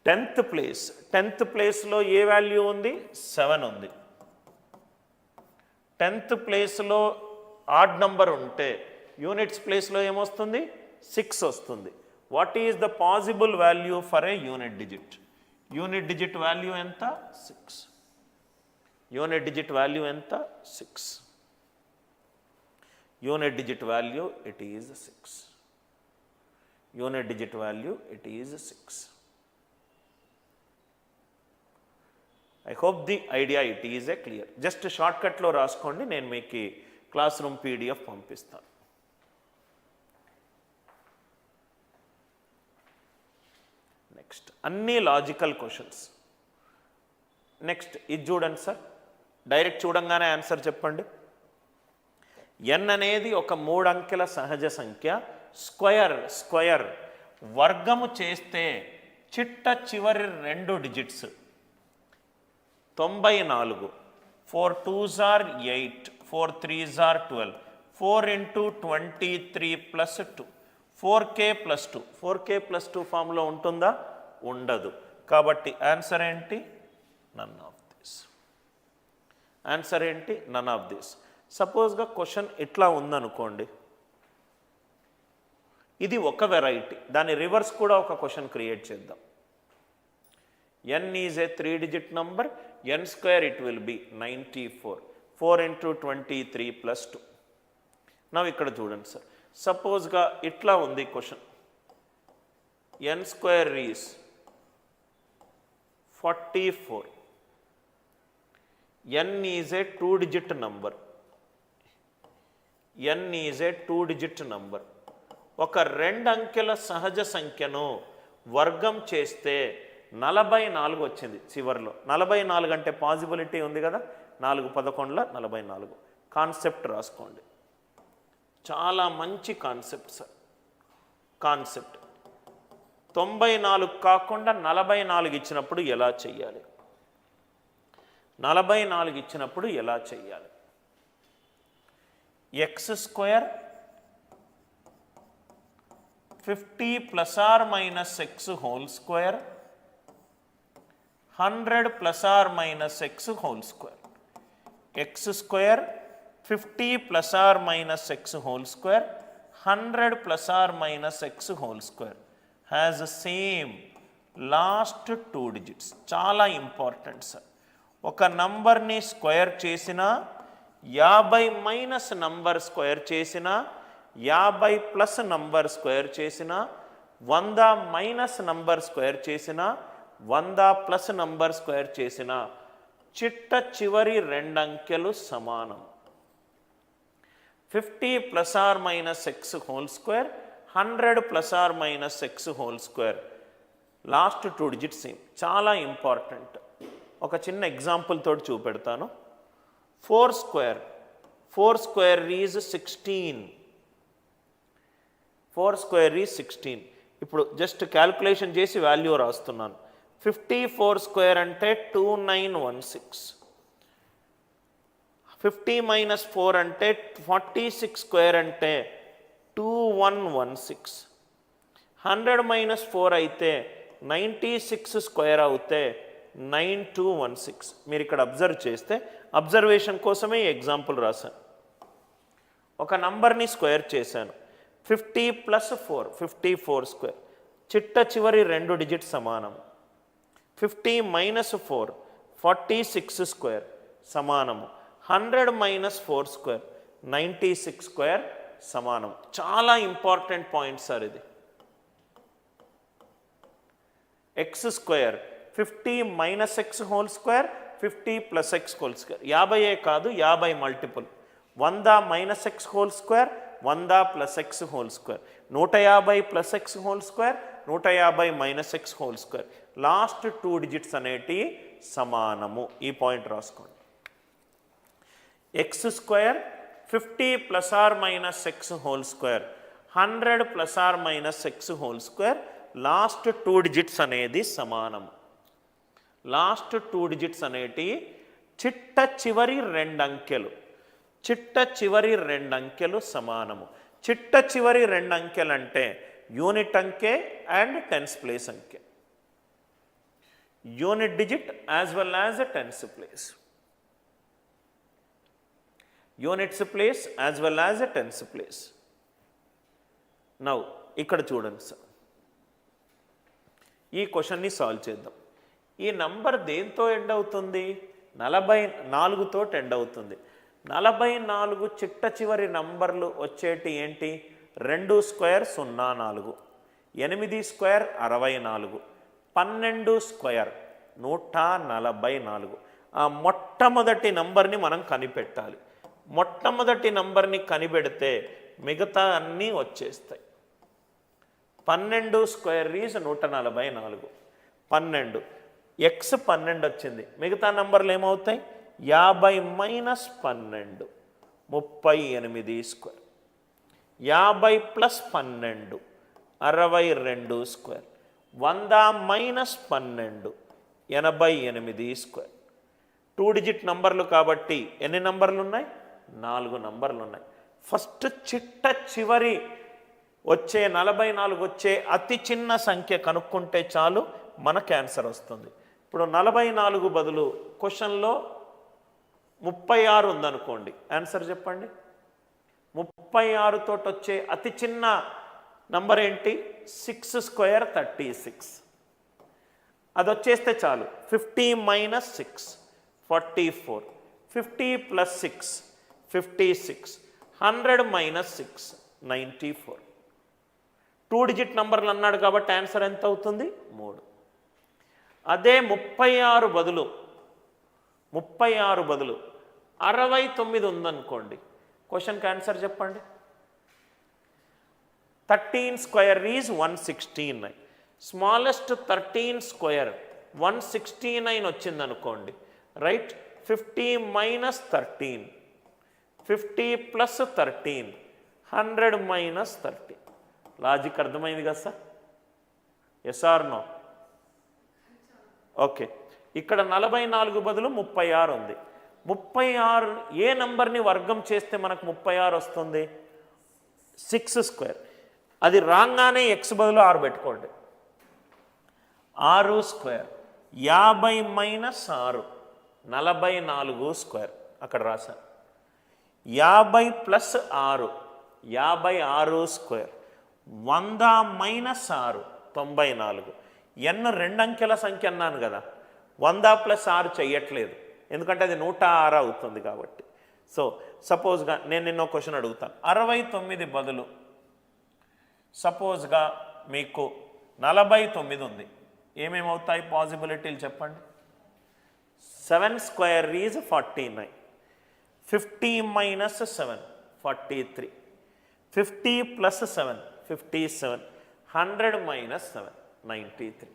10th ప్లేస్లో ఏ value ఉంది? 7 ఉంది. 10th ప్లేస్లో ఆడ్ నంబర్ ఉంటే యూనిట్స్ ప్లేస్లో ఏమొస్తుంది? 6 వస్తుంది. What is the possible value for a unit digit? Unit digit value ఎంత? 6. యూనిట్ డిజిట్ వాల్యూ ఎంత? 6. Unit digit value it is 6. Unit digit value it is 6. I hope the idea it is a clear. Just షార్ట్కట్లో రాసుకోండి, నేను మీకు class room PDF పంపిస్తాను. Next అన్నీ logical questions. Next ఇది చూడండి సార్, డైరెక్ట్ చూడంగానే ఆన్సర్ చెప్పండి. n అనేది ఒక 3 అంకెల సహజ సంఖ్య. స్క్వయర్ వర్గము చేస్తే చిట్ట చివరి 2 digits 94. 4 2s are 8, 4 3s are 12, 4 into 23 plus 2, 4k plus 2. 4k plus 2 ఫామ్లో ఉంటుందా? ఉండదు. కాబట్టి ఆన్సర్ ఏంటి? None of this. ఆన్సర్ ఏంటి? None of this. సపోజ్గా క్వశ్చన్ ఇట్లా ఉందనుకోండి, ఇది ఒక వెరైటీ, దాని రివర్స్ కూడా ఒక క్వశ్చన్ క్రియేట్ చేద్దాం. n is a 3-digit number, n square it will be 94. 4 into 23 plus 2. Now ఇక్కడ చూడండి సార్, సపోజ్గా ఇట్లా ఉంది question. n square is 44. n is a 2-digit number. n is a 2-digit number. ఒక 2 అంకెల సహజ సంఖ్యను వర్గం చేస్తే 44 వచ్చింది చివరిలో. 44 అంటే పాసిబిలిటీ ఉంది కదా, 4 11 44. కాన్సెప్ట్ రాసుకోండి, చాలా మంచి కాన్సెప్ట్ సార్. కాన్సెప్ట్ 94 కాకుండా 44 ఇచ్చినప్పుడు ఎలా చెయ్యాలి? 44 ఇచ్చినప్పుడు ఎలా చెయ్యాలి? x square 50 plus or minus x whole square 100 plus or minus x whole square. x square 50 plus or minus x whole square 100 plus or minus x whole square has the same last 2 digits. చాలా important sir. ఒక నంబర్ని square చేసినా 50 minus number square చేసినా 50 plus number square చేసినా 100 minus number square చేసినా 100 plus number square చేసిన చిట్ట చివరి 2 అంకెలు సమానం. 50 plus or minus x whole square 100 plus or minus x whole square last 2 digits same. చాలా ఇంపార్టెంట్. ఒక చిన్న ఎగ్జాంపుల్ తోటి చూపెడతాను. 4 స్క్వేర్ ఈజ్ 16. 4 square is 16. ఇప్పుడు జస్ట్ క్యాల్కులేషన్ చేసి వాల్యూ రాస్తున్నాను. 54 స్క్వేర్ అంటే 2916. 50 మైనస్ 4 అంటే 46 స్క్వేర్ అంటే 2116. 100 మైనస్ 4 అయితే 96 స్క్వేర్ అవుతే 9216. మీరు ఇక్కడ అబ్జర్వ్ చేస్తే అబ్జర్వేషన్ కోసమే ఈ ఎగ్జాంపుల్ రాశాను. ఒక నంబర్ని స్క్వేర్ చేశాను. 50 ప్లస్ 4 54 స్క్వేర్. చిట్ట చివరి 2 డిజిట్ సమానం. 50 మైనస్ 4 46 స్క్వేర్ సమానము. 100 మైనస్ 4 స్క్వేర్ 96 స్క్వేర్ సమానం. చాలా ఇంపార్టెంట్ పాయింట్ సార్ ఇది. X square 50 minus x whole square 50 plus x whole square. 50 కాదు, 50 multiple. 100 minus x whole square 100 plus x whole square. 150 plus x whole square 150 minus x whole square. Last 2 digits అనేటి సమానము. ఈ point రాసుకోండి. X square 50 plus or minus x whole square 100 plus or minus x whole square last 2 digits అనేది సమానము. Last 2 digits అనేటి చిట్ట చివరి 2 అంకెలు. చిట్ట చివరి 2 అంకెలు సమానము. చిట్ట చివరి 2 అంకెలు అంటే యూనిట్ అంకె అండ్ టెన్స్ ప్లేస్ అంకె. unit digit as well as a tens place. Units place as well as a tens place. Now, ఇక్కడ చూడండి సార్, ఈ క్వశ్చన్ని సాల్వ్ చేద్దాం. ఈ నంబర్ దేంతో ఎండ్ అవుతుంది? 44తో ఎండ్ అవుతుంది. 44 చిట్ట చివరి నంబర్లు వచ్చేటి ఏంటి? 2 స్క్వేర్ 04, 8 స్క్వేర్ 64, 12 స్క్వేర్ 144. ఆ మొట్టమొదటి నంబర్ని మనం కనిపెట్టాలి. మొట్టమొదటి నంబర్ని కనిపెడితే మిగతా అన్నీ వచ్చేస్తాయి. 12 స్క్వేర్ ఈజ్ 144. 12 ఎక్స్ 12 వచ్చింది. మిగతా నంబర్లు ఏమవుతాయి? 50 minus 12 38 square. 50 plus 12 62 square. 100 minus 12 88 square. 2 digit నంబర్లు కాబట్టి ఎన్ని నంబర్లు ఉన్నాయి? 4 నంబర్లు ఉన్నాయి. ఫస్ట్ చిట్ట చివరి వచ్చే 44 వచ్చే అతి చిన్న సంఖ్య కనుక్కుంటే చాలు, మనకు ఆన్సర్ వస్తుంది. ఇప్పుడు 44 బదులు క్వశ్చన్లో 36 ఉందనుకోండి, ఆన్సర్ చెప్పండి. 36 తోటి వచ్చే అతి చిన్న నంబర్ ఏంటి? 6 స్క్వేర్ 36. అది వచ్చేస్తే చాలు. 50 మైనస్ 6 44, 50 ప్లస్ 6 56, 100 మైనస్ 6 94. 2 డిజిట్ నంబర్లు అన్నాడు కాబట్టి ఆన్సర్ ఎంత అవుతుంది? 3. అదే 36 బదులు 69 ఉందనుకోండి, క్వశ్చన్కి ఆన్సర్ చెప్పండి. 13 స్క్వేర్ ఈజ్ 169. స్మాలెస్ట్ 13 స్క్వేర్ 169 వచ్చిందనుకోండి, right? 50 minus 13, 50 plus 13, 100 minus 13. Logic అర్థమైంది కదా sir? Yes or no? Okay. ఇక్కడ 44 బదులు 36 ఉంది. 36 ఏ నంబర్ని వర్గం చేస్తే మనకు 36 వస్తుంది? 6 స్క్వేర్. అది రాగానే ఎక్స్ బదులు 6 పెట్టుకోండి. 6 స్క్వేర్ 50 మైనస్ 6 44 స్క్వేర్. అక్కడ రాశాను. 50 ప్లస్ 6 56 స్క్వేర్. 100 మైనస్ 6 94. ఎన్ 2 అంకెల సంఖ్య అన్నాను కదా, 100 ప్లస్ 6 చెయ్యట్లేదు, ఎందుకంటే అది 106 అవుతుంది కాబట్టి. సో సపోజ్గా నేను నిన్న క్వశ్చన్ అడుగుతాను. 69 బదులు సపోజ్గా మీకు 49 ఉంది. ఏమేమవుతాయి పాసిబిలిటీలు చెప్పండి? 7 square is 49, 50 minus 7 43, 50 plus 7 57, 100 minus 7 93.